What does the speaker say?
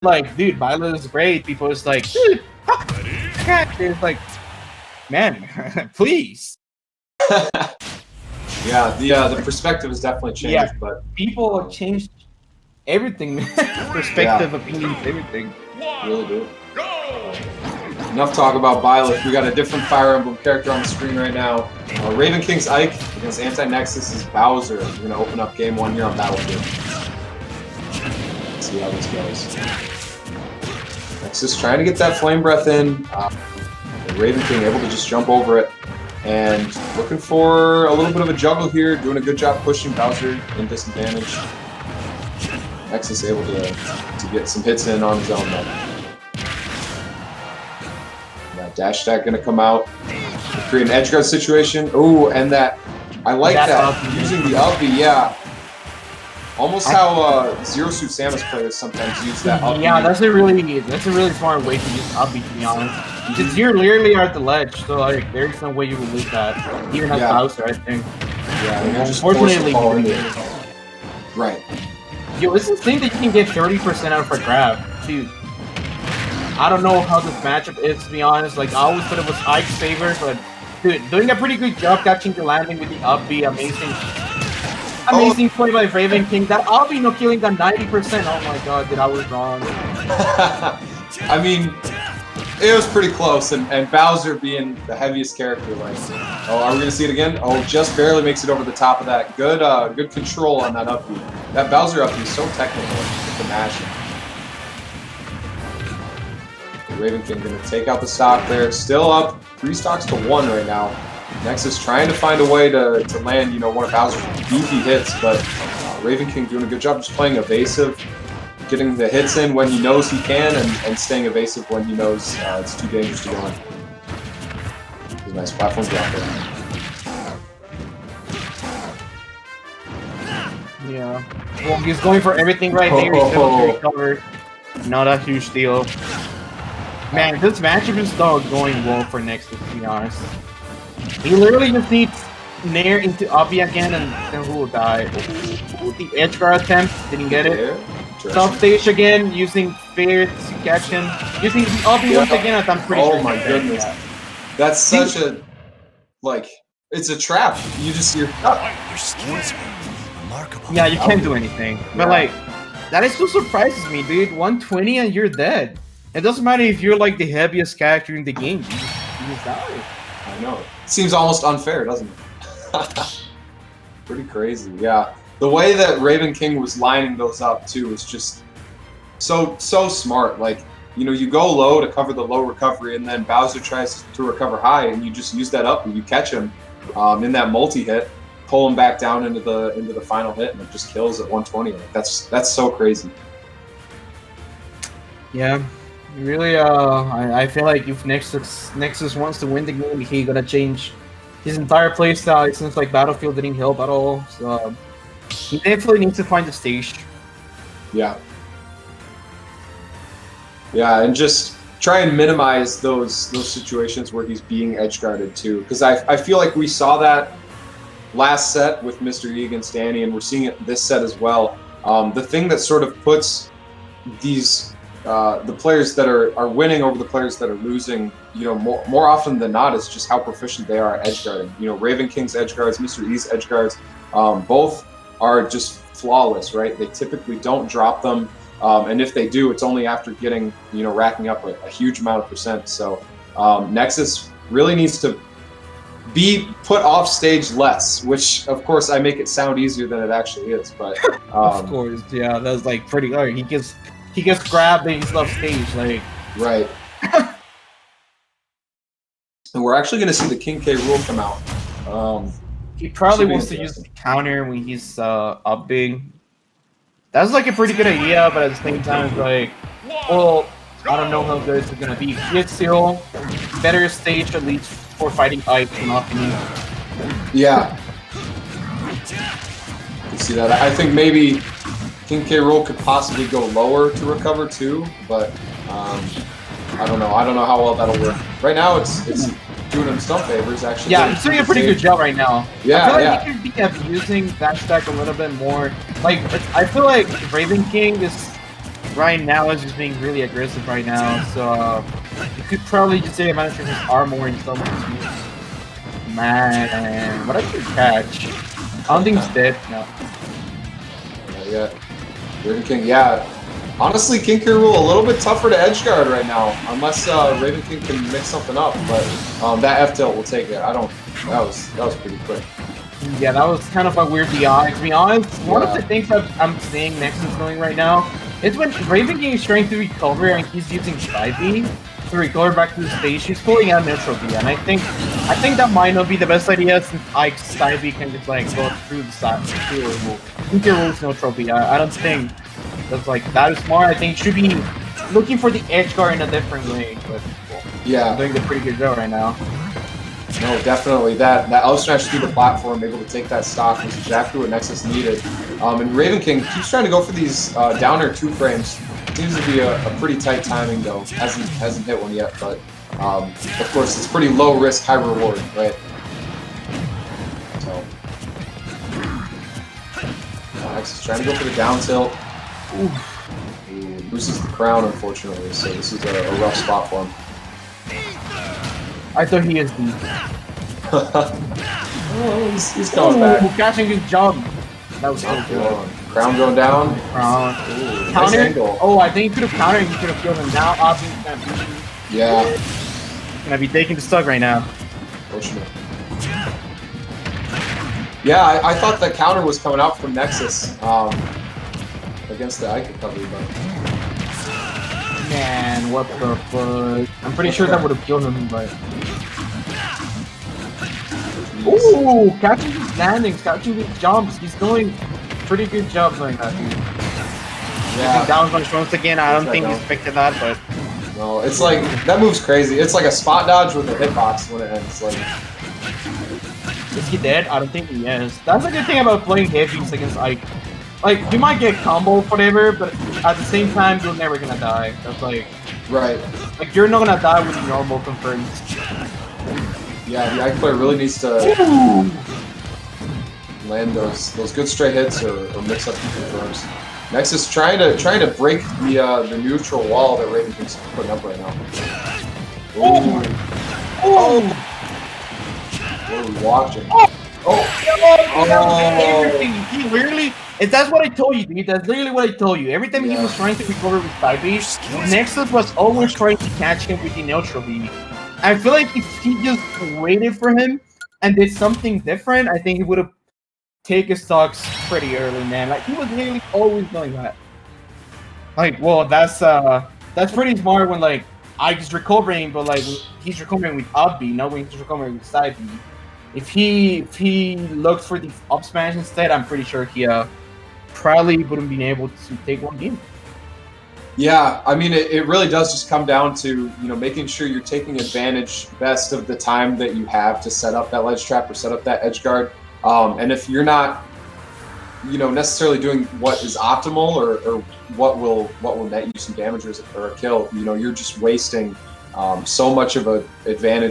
like, dude, Violet is great. People is like, dude, it's like, man, please. Yeah, the perspective has definitely changed, Yeah, but people changed everything, perspective, opinions, everything. really do. Enough talk about Byleth. We got a different Fire Emblem character on the screen right now. Ravenking's Ike against AntiNexus is Bowser. We're going to open up game 1 here on Battlefield. Let's see how this goes. Nexus trying to get that Flame Breath in. Ravenking able to just jump over it. And looking for a little bit of a juggle here. Doing a good job pushing Bowser in disadvantage. Nexus able to get some hits in on his own though. That dash attack gonna come out, create an edge guard situation. Ooh, and that I like that using the up B, yeah. Almost how Zero Suit Samus players sometimes use that up B. Yeah, that's a really smart way to use up B, to be honest. Because you're literally at the ledge, so like there's no way you would lose that. Even as Bowser, I think. Yeah, and unfortunately, right. Yo, it's insane that you can get 30% out of a grab, dude. I don't know how this matchup is, to be honest. Like, I always thought it was Ike's favor, but dude, doing a pretty good job catching the landing with the up B. Amazing play by Ravenking. That up B no killing that 90%. Oh my god, dude, I was wrong. I mean, it was pretty close, and Bowser being the heaviest character, like, oh, are we gonna see it again? Oh, just barely makes it over the top of that. Good control on that up B. That Bowser up B is so technical with the mashing. Ravenking gonna take out the stock there. Still up 3 stocks to 1 right now. Nexus trying to find a way to land, you know, one of Bowser's beefy hits, but Ravenking doing a good job just playing evasive, getting the hits in when he knows he can, and staying evasive when he knows it's too dangerous to go in. There's a nice platform drop there. Yeah. Well, he's going for everything right there. He's able to recover. Not a huge deal. Man, this matchup is still going well for Nexus, to be honest. He literally just needs Nair into Obby again, and then who will die? Ooh, the edge guard attempt, didn't get it. Top stage again, using Fear to catch him. Using the Obby once again, I'm pretty sure. Oh my goodness. That's such a, like, it's a trap. You just, you're yeah, you can't do anything. But like, that still surprises me, dude. 120 and you're dead. It doesn't matter if you're like the heaviest character in the game. You just die. I know. It seems almost unfair, doesn't it? Pretty crazy, yeah. The way that Ravenking was lining those up too was just so smart. Like, you know, you go low to cover the low recovery, and then Bowser tries to recover high, and you just use that up and you catch him in that multi-hit, pull him back down into the final hit, and it just kills at 120. Like, that's so crazy. Yeah. Really, I feel like if Nexus wants to win the game, he's gonna change his entire playstyle. It seems like Battlefield didn't help at all, so he definitely needs to find the stage. Yeah. Yeah, and just try and minimize those situations where he's being edge guarded too, because I feel like we saw that last set with Mr. E against Danny, and we're seeing it this set as well. The thing that sort of puts these the players that are winning over the players that are losing, you know, more often than not, is just how proficient they are at edge guarding. You know, Ravenking's edge guards, Mr. E's edge guards, both are just flawless, right? They typically don't drop them, and if they do, it's only after getting, you know, racking up a huge amount of percent. So Nexus really needs to be put off stage less, which of course I make it sound easier than it actually is, but of course, yeah, that's like pretty hard. He gets grabbed and he's off stage, like. Right. And we're actually going to see the King K Rool come out. He probably wants to use the counter when he's up big. That's like a pretty good idea, but at the same time, it's like, well, I don't know how good it's going to be. It's still better stage at least for fighting Ike, in my opinion. Yeah. You see that? I think maybe King K. Rool could possibly go lower to recover too, but I don't know. I don't know how well that'll work. Right now, it's doing him some favors, actually. Yeah, he's doing a pretty good job right now. Yeah, I feel like he could be using that stack a little bit more. Like, I feel like Ravenking is right now is just being really aggressive right now, so you could probably just take advantage of his armor and stuff. Man, what a good catch. I don't think he's dead. No. Not yet. Ravenking, yeah. Honestly, King K. Rool a little bit tougher to edge guard right now, unless Ravenking can mix something up. But that F tilt will take it. I don't. That was pretty quick. Yeah, that was kind of a weird DI. To be honest, one of the things I'm seeing Nexus going right now is when Ravenking is trying to recover and he's using Spivey to recover back to the stage, he's pulling out neutral B, and I think that might not be the best idea since Spivey can just like go through the side through Rool. King K. Rool's neutral B. I don't think that's like that is smart. I think should be looking for the edge guard in a different way, but yeah, doing a pretty good job right now. No, definitely. That out smash through the platform, able to take that stock, was exactly what Nexus needed. And Ravenking keeps trying to go for these downer 2 frames. Seems to be a pretty tight timing though. Hasn't hit one yet, but of course it's pretty low risk, high reward, right? So Nexus trying to go for the down tilt. He loses the crown, unfortunately. So this is a rough spot for him. I thought he is deep. Oh, he's coming back. Catching his jump. That was so good. Crown going down. Crown. Ooh, Counter. nice angle. Oh, I think he could have countered and he could have killed him. Now Obby's gonna be. Yeah. Gonna be taking the stock right now. Fortunate. Yeah, I thought the counter was coming out from Nexus against the Ike recovery, but. Man, what the fuck? I'm pretty sure that would have killed him, but. Ooh, catching his landings, catching his jumps. He's doing pretty good job doing that, dude. Yeah. Down punch once again. I don't think he expected that, but. No, it's like that move's crazy. It's like a spot dodge with a hitbox when it ends. Like. Is he dead? I don't think he is. That's a good thing about playing heavies against Ike. Like, you might get combo, whatever, but at the same time, you're never gonna die. That's like... Right. Like, you're not gonna die with the normal confirms. Yeah, the Ike player really needs to land those good straight hits or mix up the confirms. Nexus trying to break the neutral wall that Ravenking's putting up right now. Ooh. Oh! What are we watching? Oh! He literally... That's what I told you, dude. That's literally what I told you. Every time he was trying to recover with 5B, Nexus was always trying to catch him with the neutral B. I feel like if he just waited for him and did something different, I think he would have taken stocks pretty early, man. Like, he was literally always doing that. Like, well, that's pretty smart when, like, Ike's recovering, but, like, he's recovering with up B, not when he's recovering with side B. If he looked for the up smash instead, I'm pretty sure he probably wouldn't been able to take one game. Yeah, I mean, it really does just come down to, making sure you're taking advantage best of the time that you have to set up that ledge trap or set up that edge guard. And if you're not, necessarily doing what is optimal or what will net you some damage or a kill, you're just wasting so much of an advantage